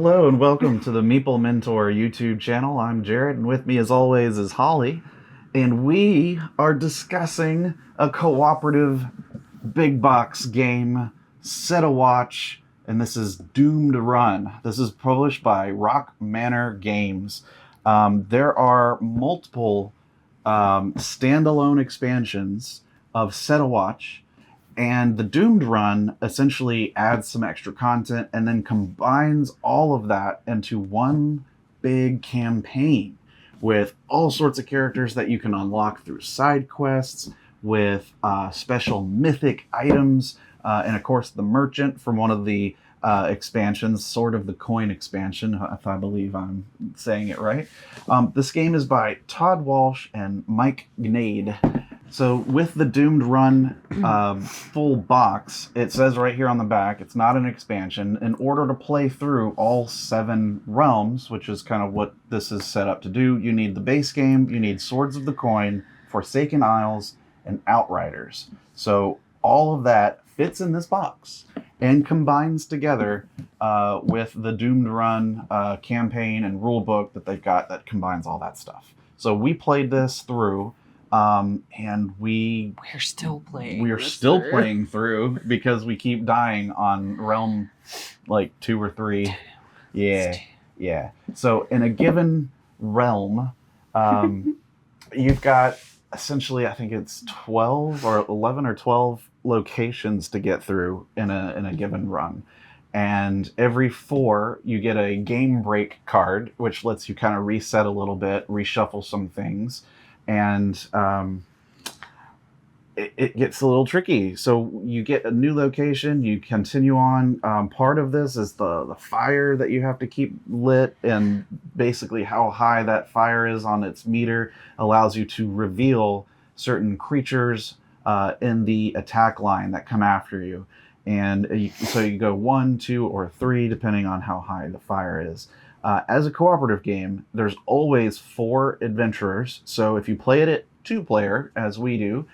Hello and welcome to the Meeple Mentor YouTube channel. I'm Jared, and with me as always is Holly, and we are discussing a cooperative big box game, Set a Watch, and this is Doomed Run. This is published by Rock Manor Games. There are multiple standalone expansions of Set a Watch, and the Doomed Run essentially adds some extra content and then combines all of that into one big campaign with all sorts of characters that you can unlock through side quests, with special mythic items, and of course the merchant from one of the expansions, Sword of the Coin expansion, if I believe I'm saying it right. This game is by Todd Walsh and Mike Gnade. So with the Doomed Run full box, it says right here on the back, it's not an expansion. In order to play through all 7 realms, which is kind of what this is set up to do, you need the base game, you need Swords of the Coin, Forsaken Isles, and Outriders. So all of that fits in this box and combines together with the Doomed Run campaign and rulebook that they've got that combines all that stuff. So we played this through. And we're still playing. We're still playing through because we keep dying on realm like 2 or 3. Yeah. So in a given realm, you've got essentially, I think it's 12 or 11 or 12 locations to get through in a given run. And every 4, you get a game break card, which lets you kind of reset a little bit, reshuffle some things. And it gets a little tricky. So you get a new location, you continue on. Part of this is the fire that you have to keep lit, and basically how high that fire is on its meter allows you to reveal certain creatures in the attack line that come after you. And so you go 1, 2, or 3, depending on how high the fire is. As a cooperative game, there's always 4 adventurers. So if you play it at 2-player, as we do,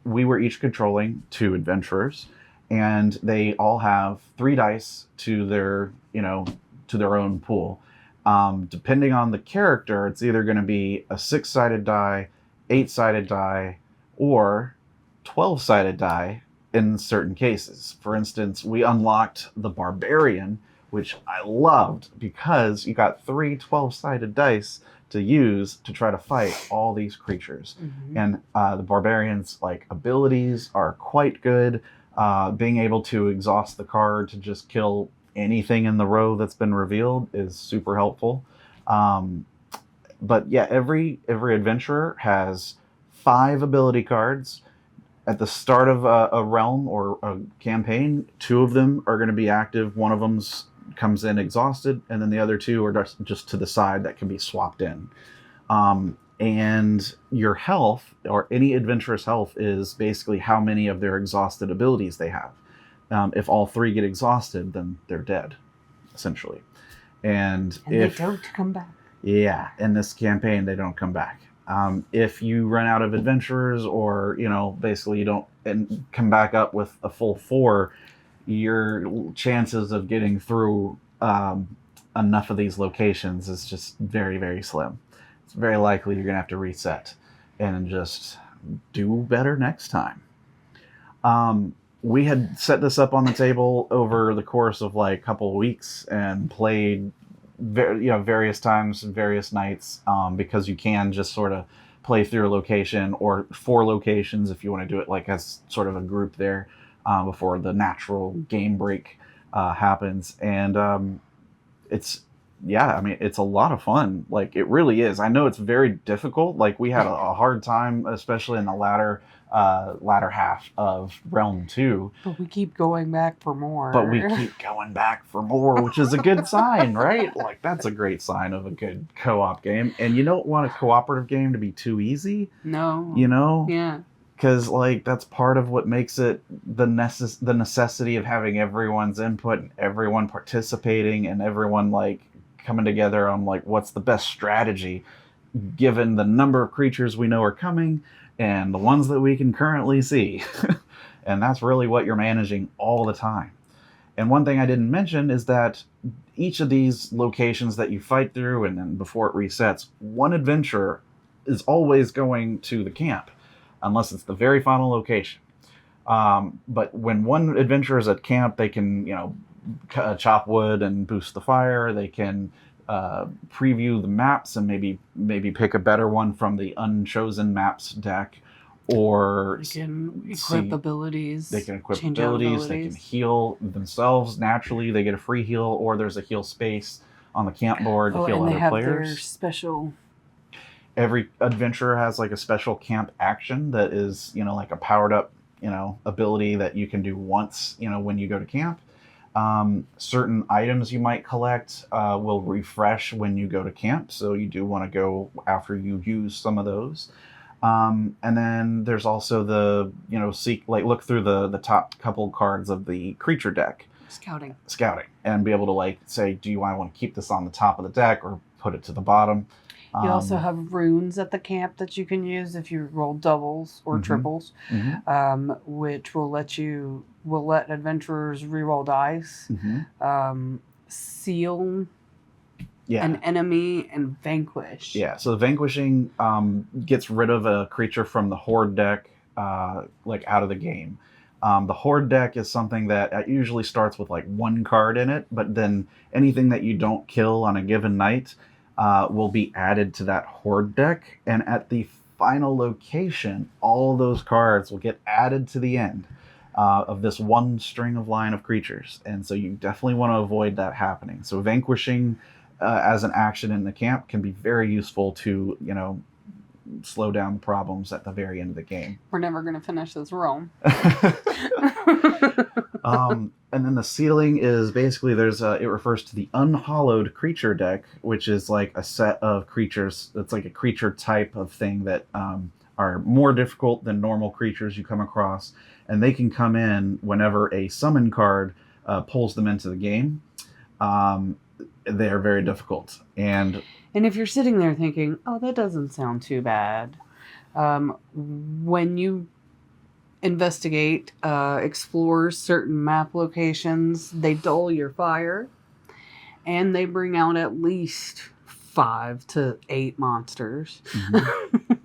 we were each controlling 2 adventurers, and they all have 3 dice to their own pool. Depending on the character, it's either going to be a 6-sided die, 8-sided die, or 12-sided die in certain cases. For instance, we unlocked the Barbarian, which I loved because you got 3 12-sided dice to use to try to fight all these creatures. Mm-hmm. And the Barbarian's abilities are quite good. Being able to exhaust the card to just kill anything in the row that's been revealed is super helpful. But yeah, every adventurer has 5 ability cards. At the start of a realm or a campaign, 2 of them are going to be active. One of them's comes in exhausted, and then the other 2 are just to the side that can be swapped in. And your health, or any adventurer's health, is basically how many of their exhausted abilities they have. If all 3 get exhausted, then they're dead, essentially. And if they don't come back. Yeah, in this campaign, they don't come back. If you run out of adventurers, or basically you don't come back up with a full 4, your chances of getting through enough of these locations is just very, very slim. It's very likely you're going to have to reset and just do better next time. We had set this up on the table over the course of a couple of weeks and played various times, various nights, because you can just sort of play through a location or 4 locations if you want to do it as sort of a group there. Before the natural game break happens. And it's a lot of fun. It really is. I know it's very difficult. We had a hard time, especially in the latter half of Realm 2. But we keep going back for more. Which is a good sign, right? That's a great sign of a good co-op game. And you don't want a cooperative game to be too easy. No. Yeah. Because that's part of what makes it the necessity of having everyone's input and everyone participating and everyone coming together on what's the best strategy given the number of creatures we know are coming and the ones that we can currently see. And that's really what you're managing all the time. And one thing I didn't mention is that each of these locations that you fight through, and then before it resets, one adventurer is always going to the camp, unless it's the very final location. But when one adventurer is at camp, they can, chop wood and boost the fire. They can preview the maps and maybe pick a better one from the unchosen maps deck, or They can equip abilities. They can equip change out abilities. They can heal themselves naturally. They get a free heal, or there's a heal space on the camp board to heal and other they have players. Their special. Every adventurer has like a special camp action that is, like a powered up, ability that you can do once, when you go to camp. Certain items you might collect will refresh when you go to camp, so you do want to go after you use some of those. And then there's also the, look through the top couple cards of the creature deck. Scouting. And be able to say, do you want to keep this on the top of the deck or put it to the bottom? You also have runes at the camp that you can use if you roll doubles or triples, which will let adventurers reroll dice, seal an enemy, and vanquish. Yeah, so the vanquishing gets rid of a creature from the horde deck, out of the game. The horde deck is something that usually starts with one card in it, but then anything that you don't kill on a given night will be added to that horde deck, and at the final location, all those cards will get added to the end of this one string of line of creatures, and so you definitely want to avoid that happening. So vanquishing as an action in the camp can be very useful to slow down the problems at the very end of the game. We're never going to finish this realm. And then the sealing is basically it refers to the unhallowed creature deck, which is like a set of creatures. It's like a creature type of thing that are more difficult than normal creatures you come across, and they can come in whenever a summon card pulls them into the game. They are very difficult, and if you're sitting there thinking, "Oh, that doesn't sound too bad," when you investigate, explore certain map locations, they dull your fire, and they bring out at least 5 to 8 monsters.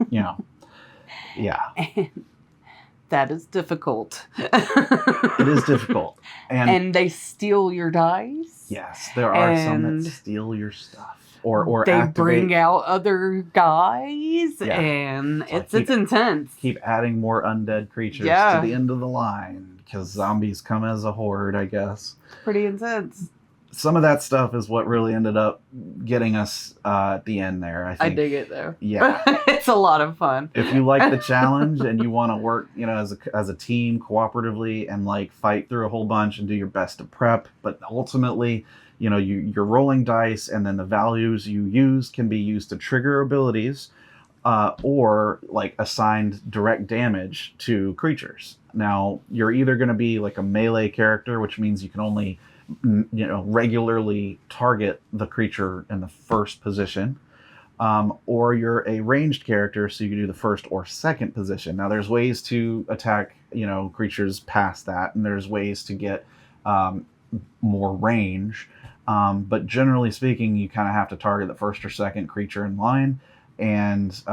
Yeah. And that is difficult. It is difficult. And they steal your dice. Yes, there are some that steal your stuff. Or they activate. Bring out other guys, and it's intense. Keep adding more undead creatures to the end of the line, because zombies come as a horde, I guess. Pretty intense. Some of that stuff is what really ended up getting us at the end there, I think. I dig it, though. Yeah. It's a lot of fun. If you like the challenge and you want to work, as a team cooperatively and fight through a whole bunch and do your best to prep, but ultimately, you're rolling dice, and then the values you use can be used to trigger abilities, or assigned direct damage to creatures. Now, you're either going to be a melee character, which means you can only regularly target the creature in the first position, or you're a ranged character, so you can do the first or second position. Now, there's ways to attack creatures past that, and there's ways to get more range, but generally speaking, you kind of have to target the first or second creature in line, and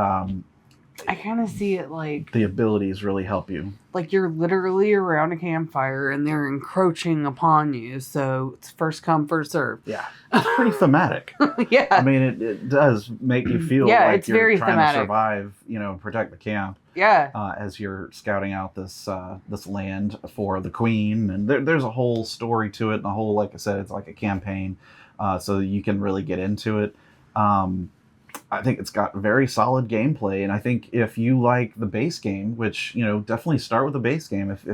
I kind of see it the abilities really help you. You're literally around a campfire and they're encroaching upon you, so it's first come, first serve. Yeah, it's pretty thematic. Yeah. I mean, it does make you feel like it's you're very trying thematic. to survive, protect the camp. Yeah. As you're scouting out this land for the queen, and there's a whole story to it, and a whole, like I said, it's like a campaign, so you can really get into it. I think it's got very solid gameplay, and I think if you like the base game, which definitely start with the base game. If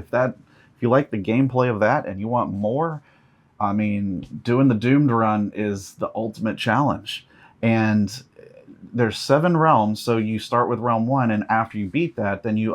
you like the gameplay of that and you want more, I mean, doing the Doomed run is the ultimate challenge. And there's 7 realms, so you start with realm 1, and after you beat that, then you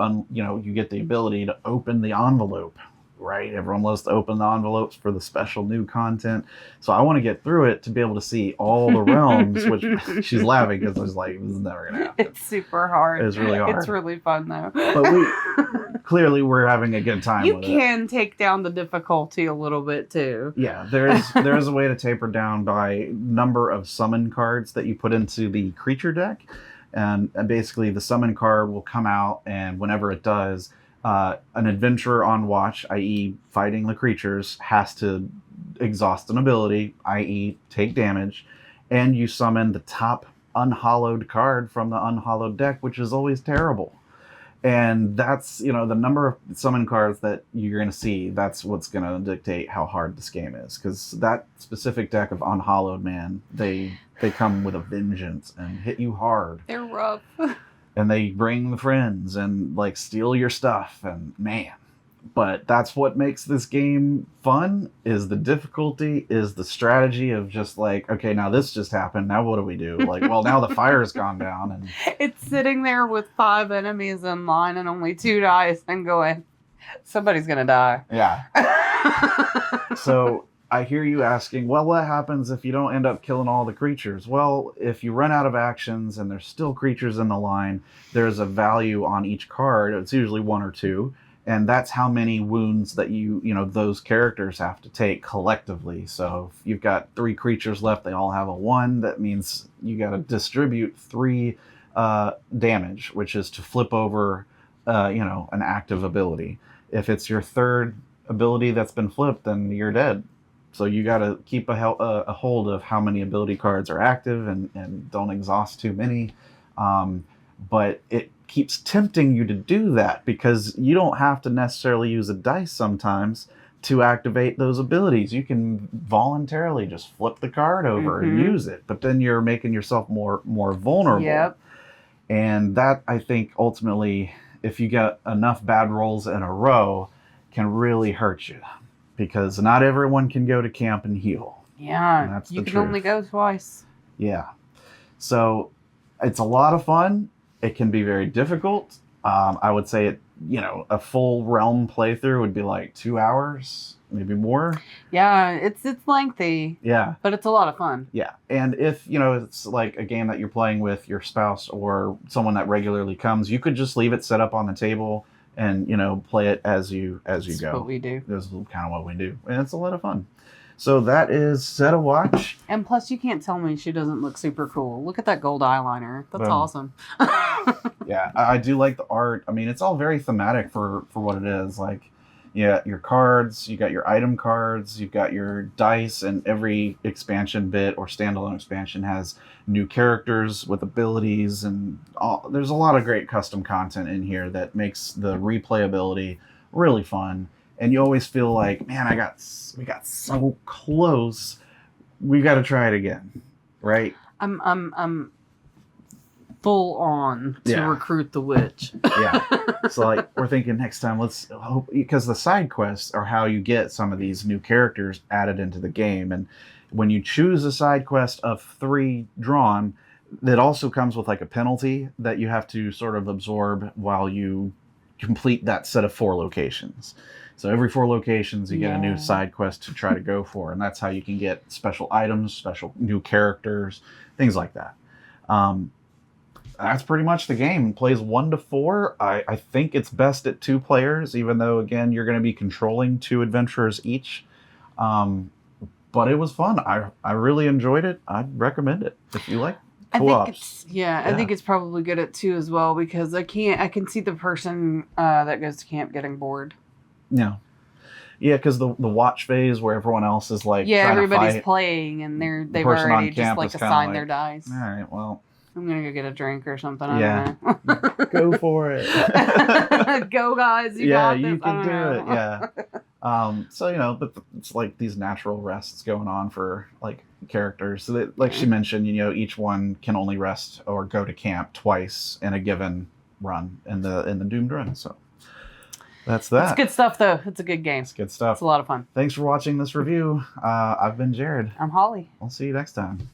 get the ability to open the envelope. Right? Everyone loves to open the envelopes for the special new content. So I want to get through it to be able to see all the realms, which she's laughing because I was like, this is never going to happen. It's super hard. It's really hard. It's really fun, though. But clearly we're having a good time You with can take down the difficulty a little bit too. Yeah, there's a way to taper down by number of summon cards that you put into the creature deck, and basically the summon card will come out, and whenever it does, an adventurer on watch, i.e., fighting the creatures, has to exhaust an ability, i.e., take damage, and you summon the top unhallowed card from the unhallowed deck, which is always terrible. And that's, the number of summon cards that you're going to see, that's what's going to dictate how hard this game is. Because that specific deck of Unhallowed, man, they come with a vengeance and hit you hard. They're rough. And they bring the friends and, like, steal your stuff. And, man. But that's what makes this game fun, is the difficulty, is the strategy of just like, okay, now this just happened. Now what do we do? Like, well, now the fire's gone down. And it's sitting there with 5 enemies in line and only 2 dice and going, somebody's going to die. Yeah. So I hear you asking, well, what happens if you don't end up killing all the creatures? Well, if you run out of actions and there's still creatures in the line, there's a value on each card. It's usually 1 or 2. And that's how many wounds that those characters have to take collectively. So if you've got 3 creatures left, they all have a 1. That means you got to distribute 3 damage, which is to flip over, an active ability. If it's your 3rd ability that's been flipped, then you're dead. So you got to keep a hold of how many ability cards are active and don't exhaust too many. But it keeps tempting you to do that because you don't have to necessarily use a dice sometimes to activate those abilities. You can voluntarily just flip the card over and use it, but then you're making yourself more vulnerable. Yep. And that, I think, ultimately, if you get enough bad rolls in a row, can really hurt you because not everyone can go to camp and heal. Yeah, and that's you the can truth. only go twice. Yeah. So it's a lot of fun. It can be very difficult. I would say a full realm playthrough would be like 2 hours, maybe more. Yeah, it's lengthy. Yeah. But it's a lot of fun. Yeah. And if, it's like a game that you're playing with your spouse or someone that regularly comes, you could just leave it set up on the table and, play it as you That's go. what we do. That's kind of what we do. And it's a lot of fun. So that is Set a Watch. And plus, you can't tell me she doesn't look super cool. Look at that gold eyeliner. That's Boom. awesome. Yeah, I do like the art. I mean, it's all very thematic for what it is. Like, yeah, your cards, you got your item cards, you've got your dice, and every expansion bit or standalone expansion has new characters with abilities, and there's a lot of great custom content in here that makes the replayability really fun. And you always feel like, man, we got so close. We got to try it again, right? I'm full on to recruit the witch. Yeah. So like we're thinking next time, let's hope, because the side quests are how you get some of these new characters added into the game. And when you choose a side quest of 3 drawn, that also comes with like a penalty that you have to sort of absorb while you complete that set of 4 locations. So every 4 locations, you get a new side quest to try to go for. And that's how you can get special items, special new characters, things like that. That's pretty much the game. It plays 1 to 4. I think it's best at 2 players, even though, again, you're going to be controlling 2 adventurers each. But it was fun. I really enjoyed it. I'd recommend it if you like co-ops. I think it's probably good at 2 as well because I can see the person that goes to camp getting bored. Yeah. Yeah, because the watch phase where everyone else is like everybody's playing and they've already just like assigned their dice. All right, well, I'm gonna go get a drink or something. Yeah. I don't know. Go for it. Go guys, you got this. You can do know. it. Yeah. So but it's like these natural rests going on for like characters. So that, like she mentioned, each one can only rest or go to camp twice in a given run in the doomed run. So that's that. It's good stuff though. It's a good game. It's good stuff. It's a lot of fun. Thanks for watching this review. I've been Jared. I'm Holly. I'll see you next time.